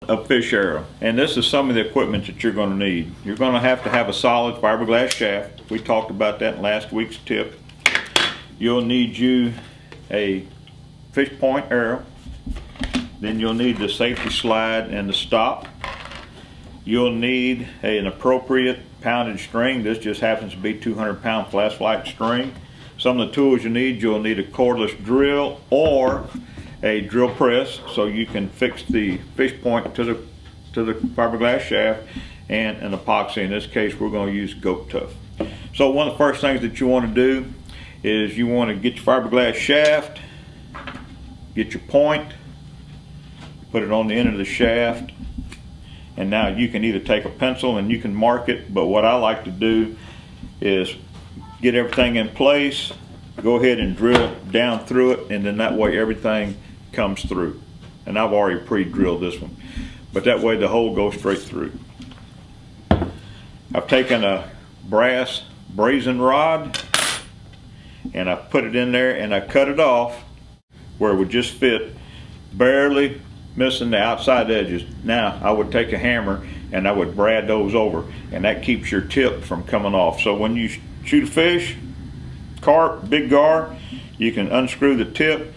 a fish arrow, and this is some of the equipment that you're going to need. You're going to have a solid fiberglass shaft. We talked about that in last week's tip. You'll need you a fish point arrow. Then you'll need the safety slide and the stop. You'll need an appropriate pounded string. This just happens to be 200-pound flashlight string. Some of the tools you need, you'll need a cordless drill or a drill press so you can fix the fish point to the fiberglass shaft, and an epoxy. In this case, we're going to use goat tough. So one of the first things that you want to do is you want to get your fiberglass shaft, get your point, put it on the end of the shaft, and now you can either take a pencil and you can mark it, but what I like to do is get everything in place, go ahead and drill down through it, and then that way everything comes through. And I've already pre-drilled this one, but that way the hole goes straight through. I've taken a brass brazen rod and I put it in there and I cut it off where it would just fit, barely missing the outside edges. Now I would take a hammer and I would brad those over, and that keeps your tip from coming off. So when you shoot a fish, carp, big gar, you can unscrew the tip,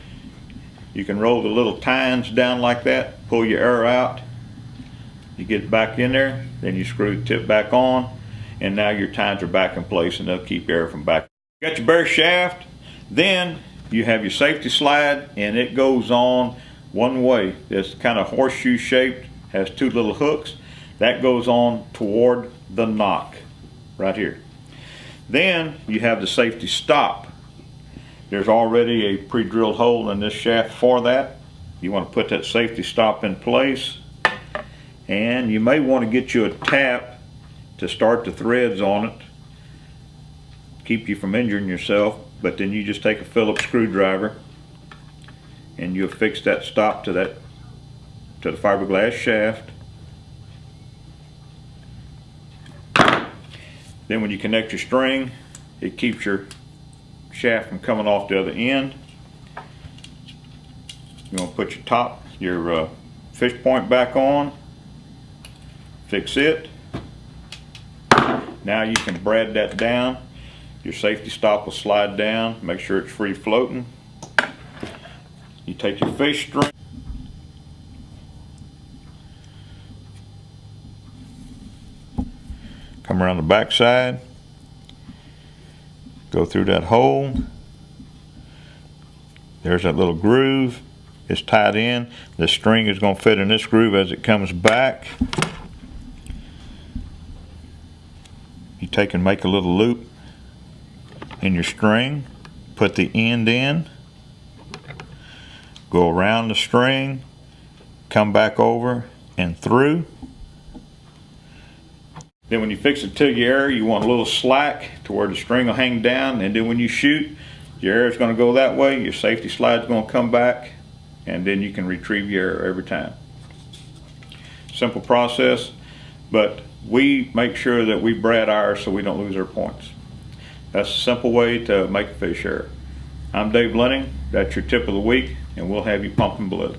you can roll the little tines down like that, pull your arrow out, you get it back in there, then you screw the tip back on, and now your tines are back in place and they'll keep your arrow from back. You got your bare shaft, then you have your safety slide, and it goes on one way. It's kind of horseshoe shaped, has two little hooks. That goes on toward the nock right here. Then you have the safety stop. There's already a pre-drilled hole in this shaft for that. You want to put that safety stop in place, and you may want to get you a tap to start the threads on it, keep you from injuring yourself. But then you just take a Phillips screwdriver and you'll fix that stop to the fiberglass shaft. Then when you connect your string, it keeps your shaft from coming off the other end. You want to put your fish point back on, fix it. Now you can brad that down. Your safety stop will slide down, make sure it's free floating. You take your fish string, come around the back side, go through that hole. There's that little groove. It's tied in. The string is going to fit in this groove as it comes back. You take and make a little loop in your string, put the end in, go around the string, come back over and through. Then when you fix it to your arrow, you want a little slack to where the string will hang down, and then when you shoot, your arrow is going to go that way, your safety slide is going to come back, and then you can retrieve your arrow every time. Simple process, but we make sure that we brad ours so we don't lose our points. That's a simple way to make a fish arrow. I'm Dave Lenning. That's your tip of the week, and we'll have you pumping blue.